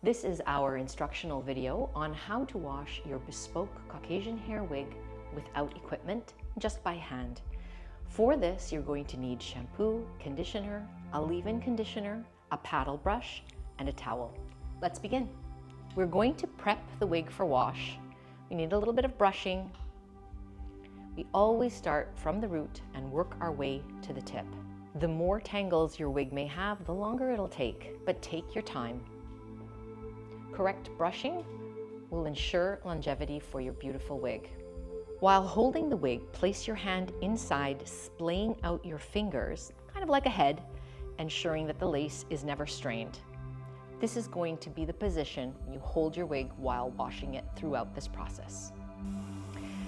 This is our instructional video on how to wash your bespoke Caucasian hair wig without equipment, just by hand. For this, you're going to need shampoo, conditioner, a leave-in conditioner, a paddle brush, and a towel. Let's begin. We're going to prep the wig for wash. We need a little bit of brushing. We always start from the root and work our way to the tip. The more tangles your wig may have, the longer it'll take, but take your time. Correct brushing will ensure longevity for your beautiful wig. While holding the wig, place your hand inside, splaying out your fingers, kind of like a head, ensuring that the lace is never strained. This is going to be the position you hold your wig while washing it throughout this process.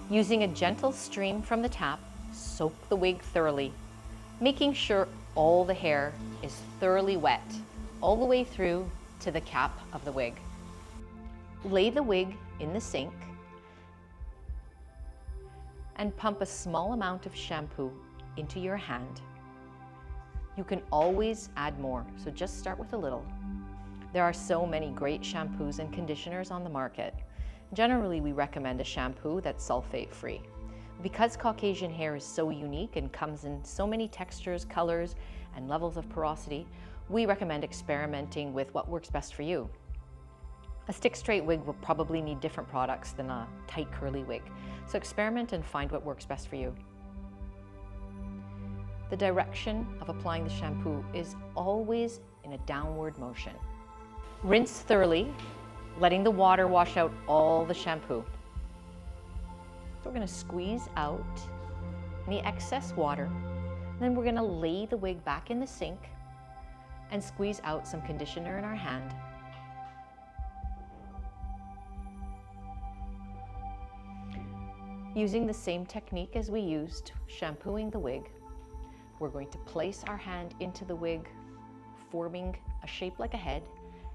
Using a gentle stream from the tap, soak the wig thoroughly, making sure all the hair is thoroughly wet, all the way through to the cap of the wig. Lay the wig in the sink and pump a small amount of shampoo into your hand. You can always add more, so just start with a little. There are so many great shampoos and conditioners on the market. Generally, we recommend a shampoo that's sulfate-free. Because Caucasian hair is so unique and comes in so many textures, colors, and levels of porosity, we recommend experimenting with what works best for you. A stick straight wig will probably need different products than a tight curly wig, so experiment and find what works best for you. The direction of applying the shampoo is always in a downward motion. Rinse thoroughly, letting the water wash out all the shampoo. So we're going to squeeze out any excess water, and then we're going to lay the wig back in the sink and squeeze out some conditioner in our hand. Using the same technique as we used shampooing the wig, we're going to place our hand into the wig, forming a shape like a head,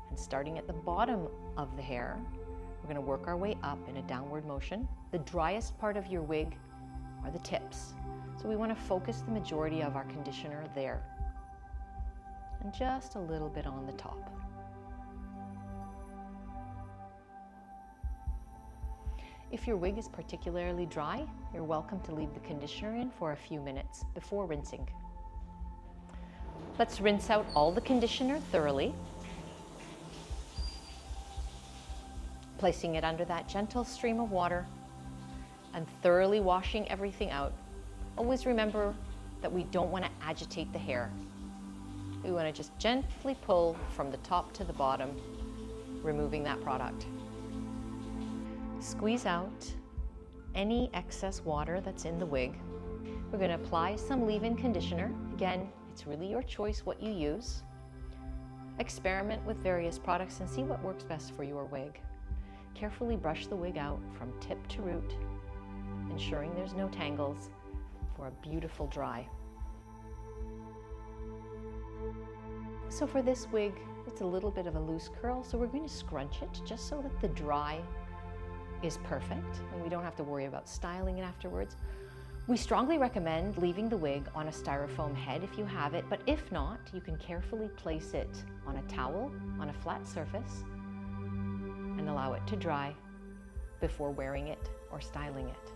and starting at the bottom of the hair, we're going to work our way up in a downward motion. The driest part of your wig are the tips, so we want to focus the majority of our conditioner there, and just a little bit on the top. If your wig is particularly dry, you're welcome to leave the conditioner in for a few minutes before rinsing. Let's rinse out all the conditioner thoroughly, placing it under that gentle stream of water and thoroughly washing everything out. Always remember that we don't want to agitate the hair. We want to just gently pull from the top to the bottom, removing that product. Squeeze out any excess water that's in the wig. We're going to apply some leave-in conditioner. Again, it's really your choice what you use. Experiment with various products and see what works best for your wig. Carefully brush the wig out from tip to root, ensuring there's no tangles for a beautiful dry. So for this wig, it's a little bit of a loose curl, so we're going to scrunch it just so that the dry is perfect and we don't have to worry about styling it afterwards. We strongly recommend leaving the wig on a styrofoam head if you have it, but if not, you can carefully place it on a towel on a flat surface and allow it to dry before wearing it or styling it.